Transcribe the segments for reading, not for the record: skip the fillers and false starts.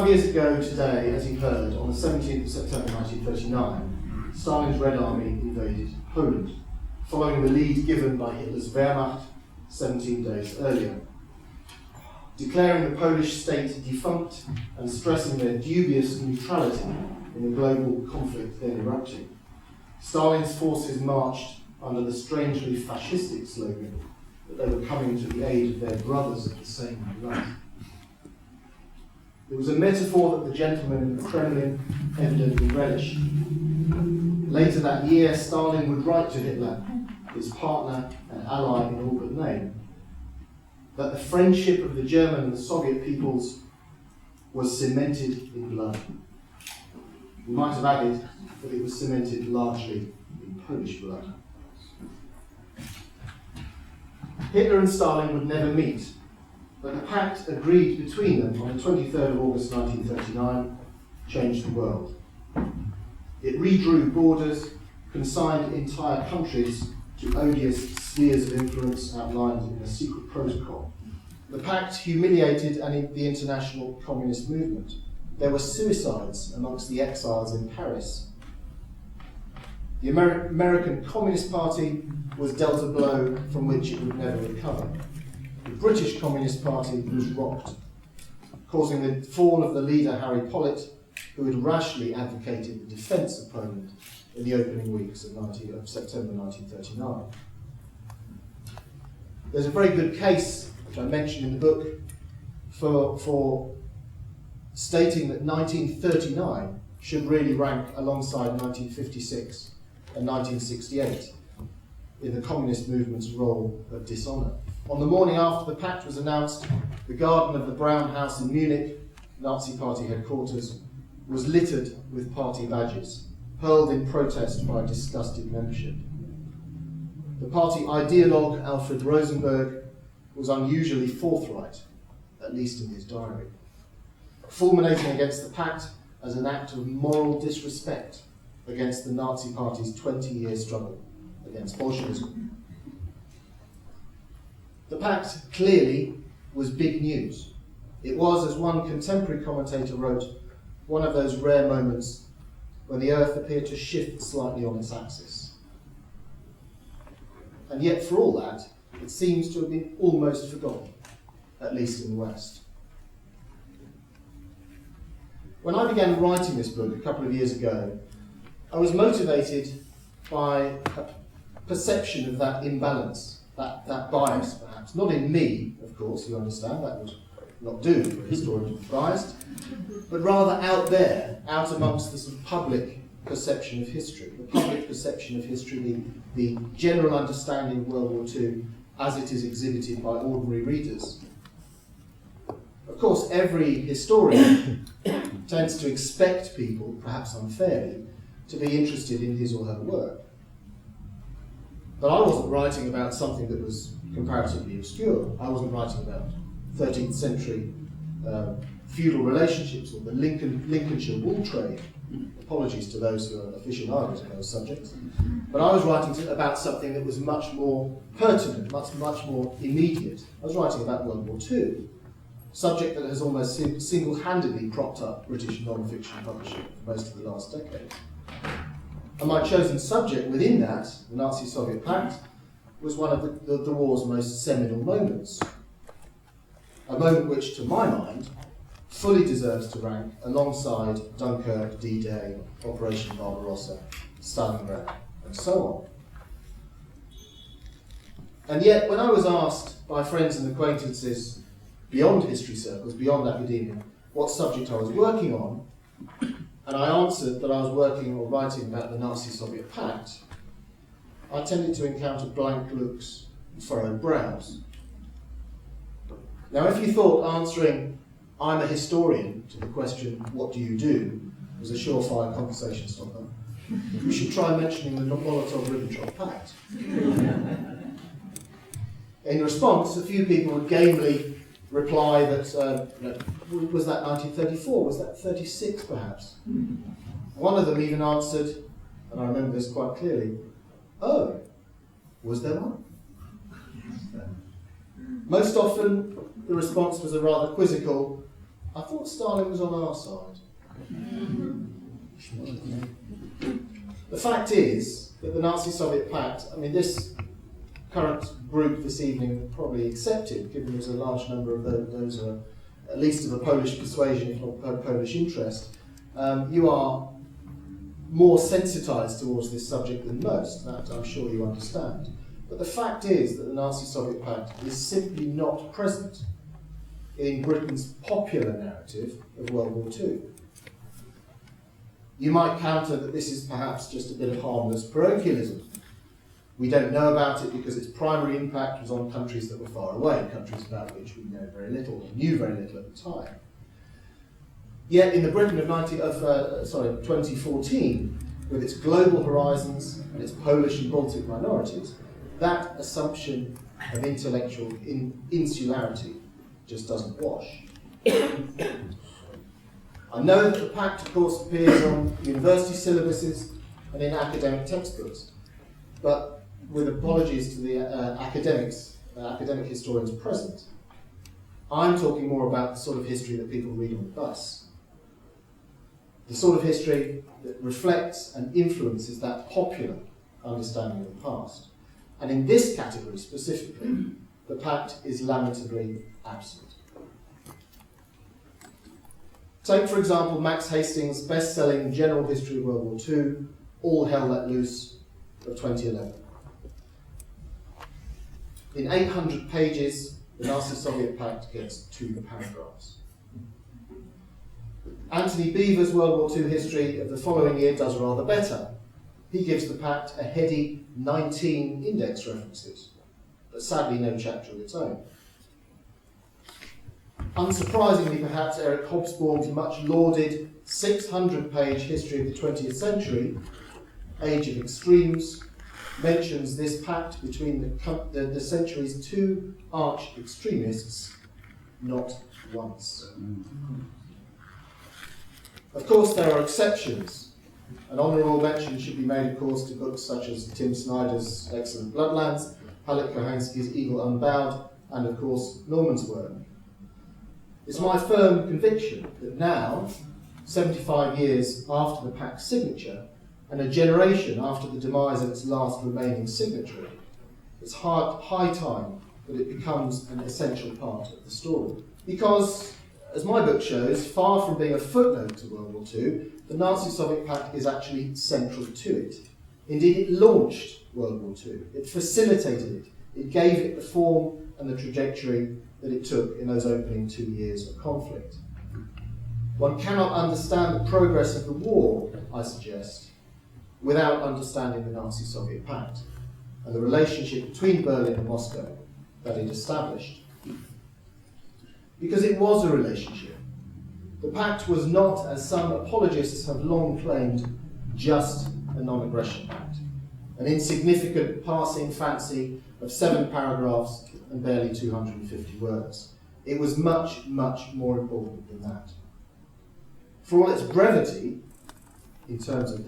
5 years ago today, as you heard, on the 17th of September 1939, Stalin's Red Army invaded Poland, following the lead given by Hitler's Wehrmacht 17 days earlier. Declaring the Polish state defunct and stressing their dubious neutrality in the global conflict then erupting, Stalin's forces marched under the strangely fascistic slogan that they were coming to the aid of their brothers of the same blood. It was a metaphor that the gentlemen in the Kremlin evidently relished. Later that year, Stalin would write to Hitler, his partner and ally in all but name, that the friendship of the German and the Soviet peoples was cemented in blood. We might have added that it was cemented largely in Polish blood. Hitler and Stalin would never meet, but the pact agreed between them on the 23rd of August 1939 changed the world. It redrew borders, consigned entire countries to odious spheres of influence outlined in a secret protocol. The pact humiliated the international communist movement. There were suicides amongst the exiles in Paris. The American Communist Party was dealt a blow from which it would never recover. The British Communist Party was rocked, causing the fall of the leader Harry Pollitt, who had rashly advocated the defence of Poland in the opening weeks of September 1939. There's a very good case, which I mentioned in the book, for stating that 1939 should really rank alongside 1956 and 1968 in the communist movement's role of dishonour. On the morning after the pact was announced, the garden of the Brown House in Munich, Nazi Party headquarters, was littered with party badges, hurled in protest by disgusted membership. The party ideologue Alfred Rosenberg was unusually forthright, at least in his diary, fulminating against the pact as an act of moral disrespect against the Nazi Party's 20-year struggle against Bolshevism. The pact clearly was big news. It was, as one contemporary commentator wrote, one of those rare moments when the earth appeared to shift slightly on its axis. And yet, for all that, it seems to have been almost forgotten, at least in the West. When I began writing this book a couple of years ago, I was motivated by a perception of that imbalance, that bias perhaps. Not in me, of course, you understand, that would not do for a historian to be biased, but rather out there, out amongst the sort of public perception of history, the public perception of history, the general understanding of World War II as it is exhibited by ordinary readers. Of course, every historian tends to expect people, perhaps unfairly, to be interested in his or her work. But I wasn't writing about something that was comparatively obscure. I wasn't writing about 13th century feudal relationships or the Lincolnshire wool trade. Apologies to those who are aficionados in those subjects. But I was writing about something that was much more pertinent, much more immediate. I was writing about World War II, a subject that has almost single-handedly propped up British non-fiction publishing for most of the last decade. And my chosen subject within that, the Nazi-Soviet Pact, was one of the war's most seminal moments. A moment which, to my mind, fully deserves to rank alongside Dunkirk, D-Day, Operation Barbarossa, Stalingrad, and so on. And yet, when I was asked by friends and acquaintances beyond history circles, beyond academia, what subject I was working on, and I answered that I was working or writing about the Nazi-Soviet Pact, I tended to encounter blank looks and furrowed brows. Now, if you thought answering, "I'm a historian," to the question, "What do you do?" was a surefire conversation stopper, you should try mentioning the Molotov-Ribbentrop Pact. In response, a few people would gamely reply that, was that 1934? Was that 36 perhaps? One of them even answered, and I remember this quite clearly, "Oh, was there one?" Most often, the response was a rather quizzical, I thought Stalin was on our side. The fact is that the Nazi-Soviet Pact, I mean, this current group this evening probably accepted, given there's a large number of those are at least of a Polish persuasion, if not Polish interest, you are more sensitised towards this subject than most. That I'm sure you understand. But the fact is that the Nazi-Soviet Pact is simply not present in Britain's popular narrative of World War II. You might counter that this is perhaps just a bit of harmless parochialism. We don't know about it because its primary impact was on countries that were far away, countries about which we know very little, or knew very little at the time. Yet in the Britain of 2014, with its global horizons and its Polish and Baltic minorities, that assumption of intellectual insularity just doesn't wash. I know that the Pact, of course, appears on university syllabuses and in academic textbooks, but with apologies to the academic historians present, I'm talking more about the sort of history that people read on the bus. The sort of history that reflects and influences that popular understanding of the past. And in this category specifically, the Pact is lamentably absent. Take, for example, Max Hastings' best-selling General History of World War II, All Hell Let Loose, of 2011. In 800 pages, the Nazi-Soviet Pact gets 2 paragraphs. Anthony Beevor's World War II history of the following year does rather better. He gives the Pact a heady 19 index references, but sadly no chapter of its own. Unsurprisingly, perhaps, Eric Hobsbawm's much lauded 600-page history of the 20th century, Age of Extremes, mentions this pact between the century's 2 arch-extremists not once. Of course, there are exceptions. An honourable mention should be made, of course, to books such as Tim Snyder's excellent Bloodlands, Haluk Kohansky's Evil Unbowed, and, of course, Norman's work. It's my firm conviction that now, 75 years after the Pact's signature, and a generation after the demise of its last remaining signatory, it's high time that it becomes an essential part of the story. Because, as my book shows, far from being a footnote to World War II, the Nazi-Soviet Pact is actually central to it. Indeed, it launched World War II. It facilitated it. It gave it the form and the trajectory that it took in those opening 2 years of conflict. One cannot understand the progress of the war, I suggest, without understanding the Nazi-Soviet Pact and the relationship between Berlin and Moscow that it established. Because it was a relationship. The Pact was not, as some apologists have long claimed, just a non-aggression pact, an insignificant passing fancy of 7 paragraphs and barely 250 words. It was much, much more important than that. For all its brevity, in terms of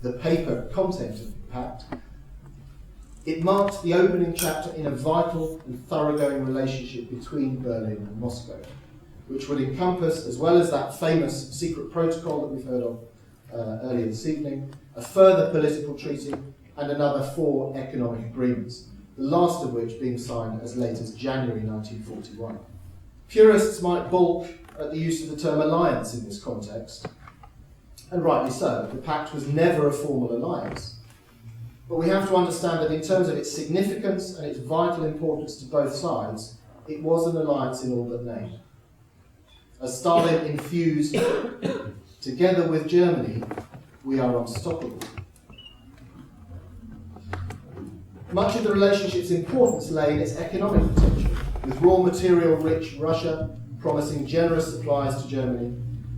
the paper content of the Pact, it marked the opening chapter in a vital and thoroughgoing relationship between Berlin and Moscow, which would encompass, as well as that famous secret protocol that we've heard of earlier this evening, a further political treaty and another 4 economic agreements, the last of which being signed as late as January 1941. Purists might balk at the use of the term alliance in this context, and rightly so. The Pact was never a formal alliance. But we have to understand that in terms of its significance and its vital importance to both sides, it was an alliance in all but name. As Stalin infused, together with Germany, we are unstoppable. Much of the relationship's importance lay in its economic potential, with raw material-rich Russia promising generous supplies to Germany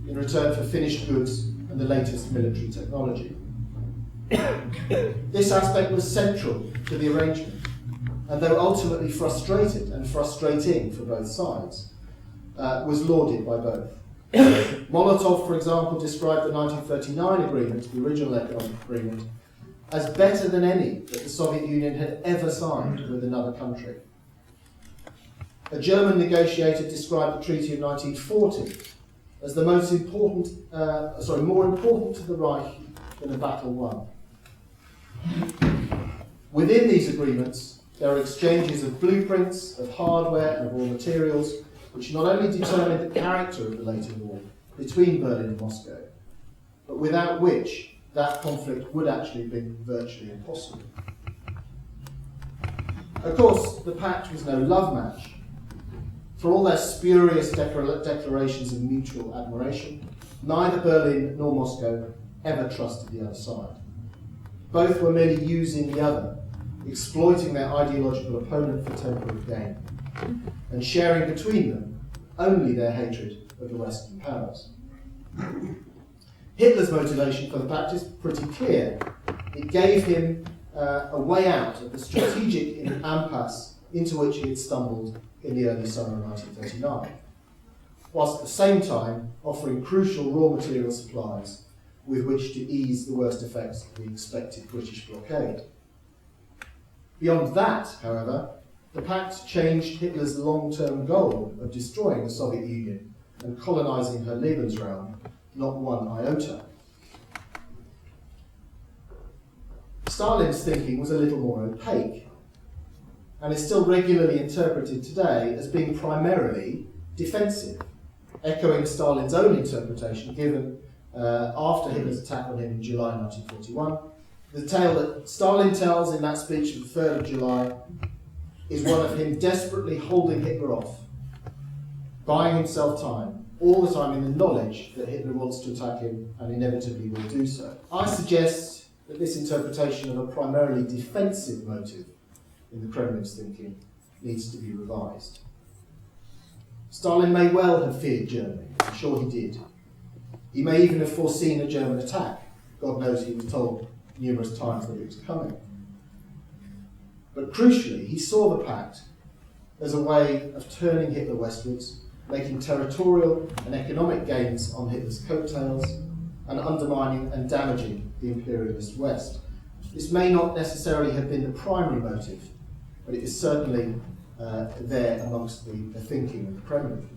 in return for finished goods and the latest military technology. This aspect was central to the arrangement, and though ultimately frustrated and frustrating for both sides, was lauded by both. Molotov, for example, described the 1939 agreement, the original economic agreement, as better than any that the Soviet Union had ever signed with another country. A German negotiator described the Treaty of 1940 as the more important to the Reich than a battle won. Within these agreements, there are exchanges of blueprints, of hardware and of raw materials, which not only determined the character of the later war between Berlin and Moscow, but without which that conflict would actually have been virtually impossible. Of course, the pact was no love match. For all their spurious declarations of mutual admiration, neither Berlin nor Moscow ever trusted the other side. Both were merely using the other, exploiting their ideological opponent for temporary gain, and sharing between them only their hatred of the Western powers. Hitler's motivation for the pact is pretty clear. It gave him a way out of the strategic impasse into which he had stumbled in the early summer of 1939, whilst at the same time offering crucial raw material supplies with which to ease the worst effects of the expected British blockade. Beyond that, however, the pact changed Hitler's long-term goal of destroying the Soviet Union and colonising her Lebensraum not one iota. Stalin's thinking was a little more opaque, and is still regularly interpreted today as being primarily defensive, echoing Stalin's own interpretation given after Hitler's attack on him in July 1941. The tale that Stalin tells in that speech of the 3rd of July is one of him desperately holding Hitler off, buying himself time, all the time in the knowledge that Hitler wants to attack him and inevitably will do so. I suggest that this interpretation of a primarily defensive motive in the Kremlin's thinking needs to be revised. Stalin may well have feared Germany, I'm sure he did. He may even have foreseen a German attack. God knows he was told numerous times that it was coming. But crucially, he saw the pact as a way of turning Hitler westwards, making territorial and economic gains on Hitler's coattails, and undermining and damaging the imperialist West. This may not necessarily have been the primary motive, but it is certainly there amongst the thinking of the Kremlin.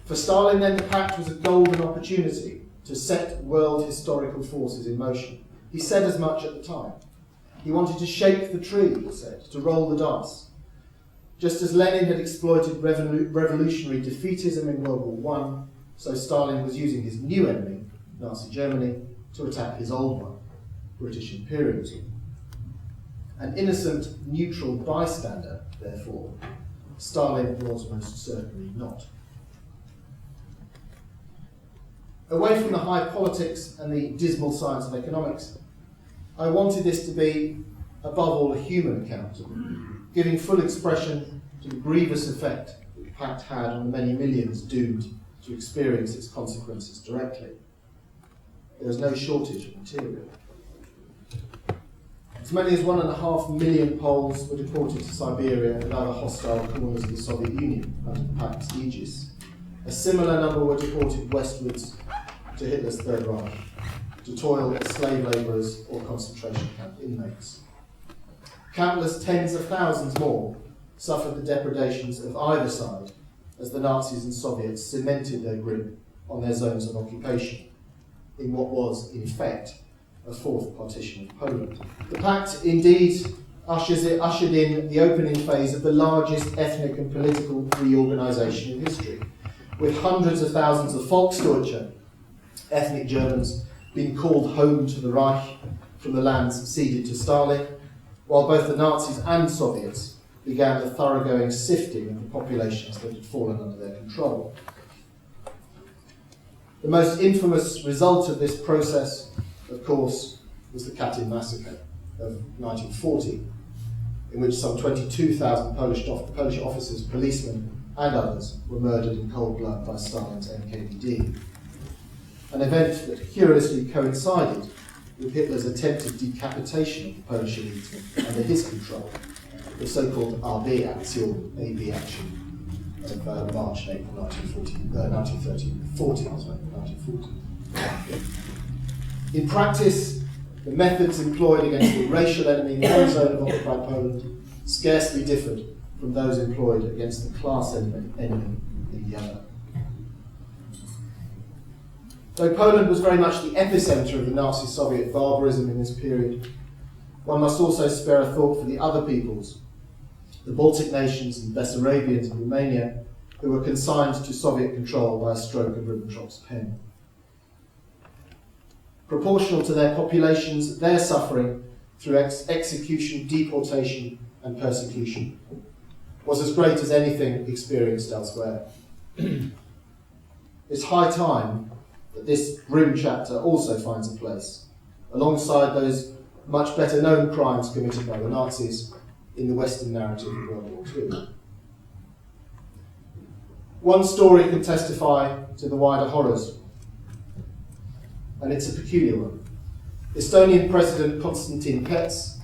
For Stalin, then, the pact was a golden opportunity to set world historical forces in motion. He said as much at the time. He wanted to shake the tree, he said, to roll the dice. Just as Lenin had exploited revolutionary defeatism in World War I, so Stalin was using his new enemy, Nazi Germany, to attack his old one, British imperialism. An innocent, neutral bystander, therefore, Stalin was most certainly not. Away from the high politics and the dismal science of economics, I wanted this to be, above all, a human account, giving full expression to the grievous effect that the pact had on the many millions doomed to experience its consequences directly. There was no shortage of material. As many as 1.5 million Poles were deported to Siberia and other hostile corners of the Soviet Union under the Pact's aegis. A similar number were deported westwards to Hitler's Third Reich, to toil as slave labourers or concentration camp inmates. Countless tens of thousands more suffered the depredations of either side as the Nazis and Soviets cemented their grip on their zones of occupation in what was, in effect, a fourth partition of Poland. The Pact indeed ushered in the opening phase of the largest ethnic and political reorganisation in history, with hundreds of thousands of Volksdeutsche, ethnic Germans, being called home to the Reich from the lands ceded to Stalin, while both the Nazis and Soviets began the thoroughgoing sifting of the populations that had fallen under their control. The most infamous result of this process, of course, was the Katyn massacre of 1940, in which some 22,000 Polish officers, policemen, and others were murdered in cold blood by Stalin's NKVD. An event that curiously coincided with Hitler's attempted decapitation of the Polish elite under his control, the so-called AB Aktion, AB Action, of March and April 1940. In practice, the methods employed against the racial enemy in one zone of occupied Poland scarcely differed from those employed against the class enemy in the other. Though Poland was very much the epicentre of the Nazi-Soviet barbarism in this period, one must also spare a thought for the other peoples, the Baltic nations and Bessarabians and Romania, who were consigned to Soviet control by a stroke of Ribbentrop's pen. Proportional to their populations, their suffering through execution, deportation and persecution was as great as anything experienced elsewhere. It's high time that this grim chapter also finds a place, alongside those much better known crimes committed by the Nazis in the Western narrative of World War II. One story can testify to the wider horrors, and it's a peculiar one. Estonian President Konstantin Pets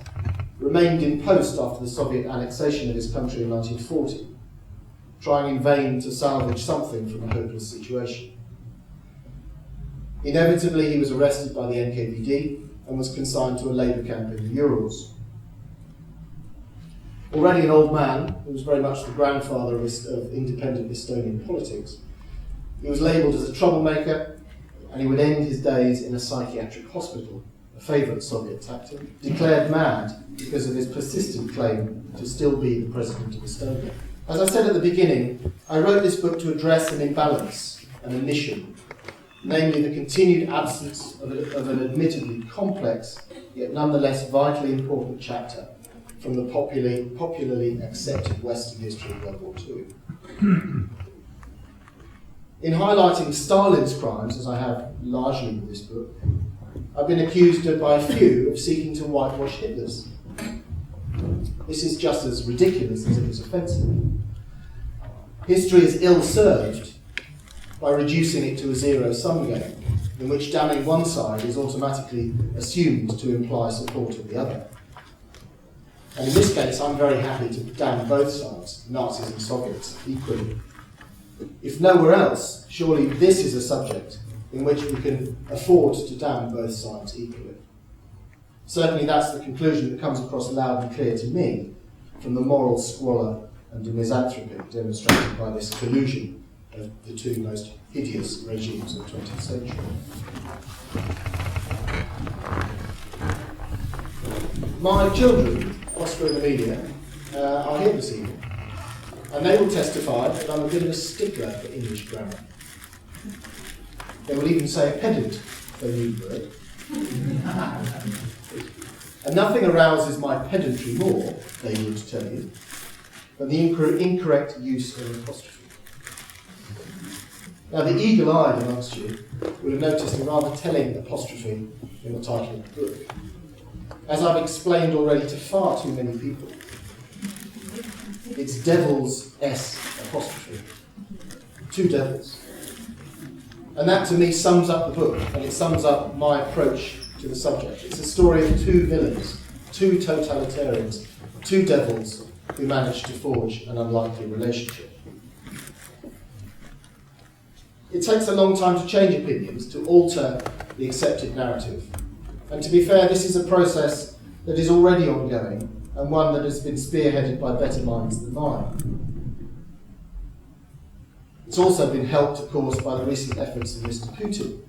remained in post after the Soviet annexation of his country in 1940, trying in vain to salvage something from a hopeless situation. Inevitably, he was arrested by the NKVD and was consigned to a labour camp in the Urals. Already an old man, who was very much the grandfather of independent Estonian politics, he was labelled as a troublemaker, and he would end his days in a psychiatric hospital, a favourite Soviet tactic, declared mad because of his persistent claim to still be the president of Estonia. As I said at the beginning, I wrote this book to address an imbalance, an omission, namely the continued absence of an admittedly complex, yet nonetheless vitally important chapter from the popularly accepted Western history of World War II. In highlighting Stalin's crimes, as I have largely with this book, I've been accused by a few of seeking to whitewash Hitler's. This is just as ridiculous as it is offensive. History is ill-served by reducing it to a zero-sum game, in which damning one side is automatically assumed to imply support of the other. And in this case, I'm very happy to damn both sides, Nazis and Soviets, equally. If nowhere else, surely this is a subject in which we can afford to damn both sides equally. Certainly that's the conclusion that comes across loud and clear to me from the moral squalor and the misanthropy demonstrated by this collusion of the two most hideous regimes of the 20th century. My children, Oscar and Amelia, are here this evening, and they will testify that I'm a bit of a stickler for English grammar. They will even say a pedant, if they need for it. And nothing arouses my pedantry more, they would tell you, than the incorrect use of an apostrophe. Now, the eagle-eyed amongst you would have noticed a rather telling apostrophe in the title of the book. As I've explained already to far too many people, it's Devil's S apostrophe. Two devils. And that to me sums up the book, and it sums up my approach to the subject. It's a story of two villains, two totalitarians, two devils who managed to forge an unlikely relationship. It takes a long time to change opinions, to alter the accepted narrative. And to be fair, this is a process that is already ongoing, and one that has been spearheaded by better minds than mine. It's also been helped, of course, by the recent efforts of Mr. Putin,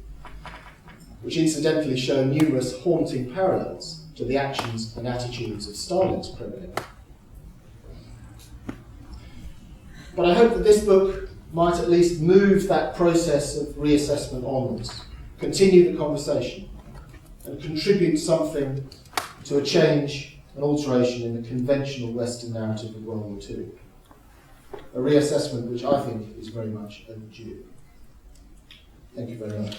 which incidentally show numerous haunting parallels to the actions and attitudes of Stalin's Kremlin. But I hope that this book might at least move that process of reassessment onwards, continue the conversation, and contribute something to a change, an alteration in the conventional Western narrative of World War II. A reassessment which I think is very much overdue. Thank you very much.